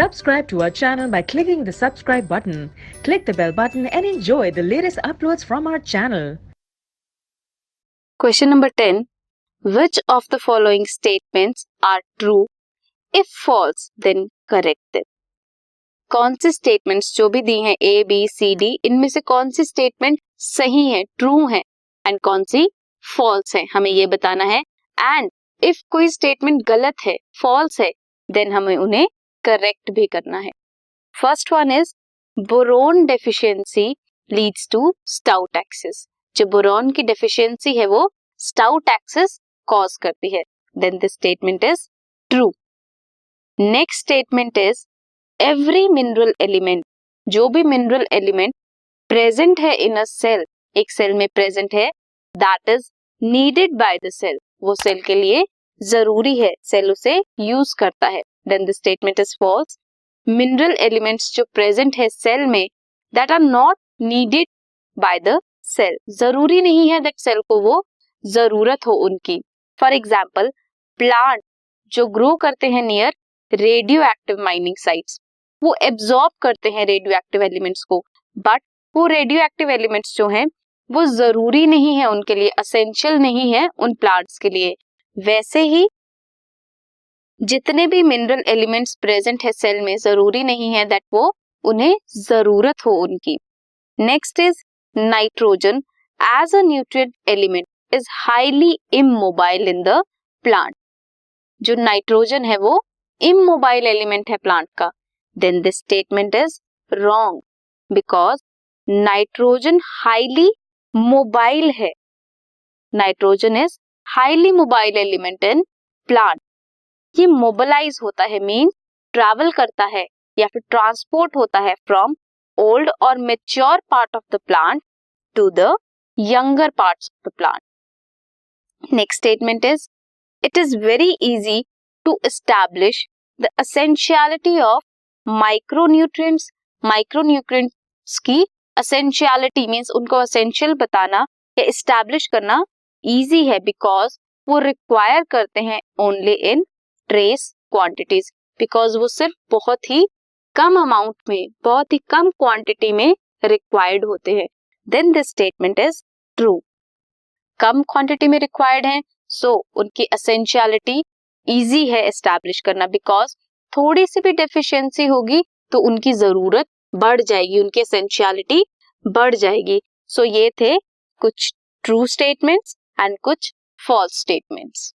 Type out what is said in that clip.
Subscribe to our channel by clicking the subscribe button. Click the bell button and enjoy the latest uploads from our channel. Question number 10. Which of the following statements are true? If false, then correct them. कौन से statements जो भी दी हैं A, B, C, D, इनमें से कौन सी statement सही है, ट्रू है, एंड कौन सी फॉल्स है, हमें ये बताना है. एंड इफ कोई स्टेटमेंट गलत है, फॉल्स है, देन हमें उन्हें करेक्ट भी करना है. First one is boron deficiency leads to stout axis. जो बोरोन की डेफिशिएंसी है वो स्टाउट एक्सिस कॉज करती है. Then this statement is true. Next statement is every mineral element. जो भी मिनरल एलिमेंट प्रेजेंट है इन अ सेल, एक सेल में प्रेजेंट है, that is needed by the cell. वो सेल के लिए जरूरी है, सेल उसे यूज करता है. Then the statement is false. Mineral elements जो प्रेजेंट है सेल में, that are not needed by the cell. जरूरी नहीं है दैट सेल को वो जरूरत हो उनकी. फॉर एग्जाम्पल, प्लांट जो ग्रो करते हैं near radio active mining sites, वो एब्जॉर्ब करते हैं रेडियो एक्टिव एलिमेंट्स को, बट वो रेडियो एक्टिव एलिमेंट्स जो हैं वो जरूरी नहीं है उनके लिए, असेंशियल नहीं है उन प्लांट्स के लिए. वैसे ही जितने भी मिनरल एलिमेंट्स प्रेजेंट है सेल में, जरूरी नहीं है दैट वो उन्हें जरूरत हो उनकी. Next is nitrogen as a nutrient element is highly immobile in the plant. जो नाइट्रोजन है वो इमोबाइल एलिमेंट है प्लांट का. Then this statement is wrong because nitrogen highly mobile है. Nitrogen is highly mobile element in plant. ये mobilise होता है, mean travel करता है या फिर ट्रांसपोर्ट होता है फ्रॉम ओल्ड और mature part of the plant to the younger parts of the plant. Next statement is it is very easy to establish the essentiality of micronutrients. Micronutrients की essentiality means उनको essential बताना या establish करना easy है because वो require करते हैं only in trace quantities. Because वो सिर्फ बहुत ही कम अमाउंट में, बहुत ही कम क्वांटिटी में रिक्वायर्ड होते हैं. Then this statement is true. कम क्वांटिटी में रिक्वायर्ड है, सो उनकी एसेंशियलिटी इजी है एस्टैब्लिश करना, बिकॉज थोड़ी सी भी डेफिशिएंसी होगी तो उनकी जरूरत बढ़ जाएगी, उनकी एसेंशियलिटी बढ़ जाएगी. सो ये थे कुछ ट्रू स्टेटमेंट्स एंड कुछ फॉल्स स्टेटमेंट्स.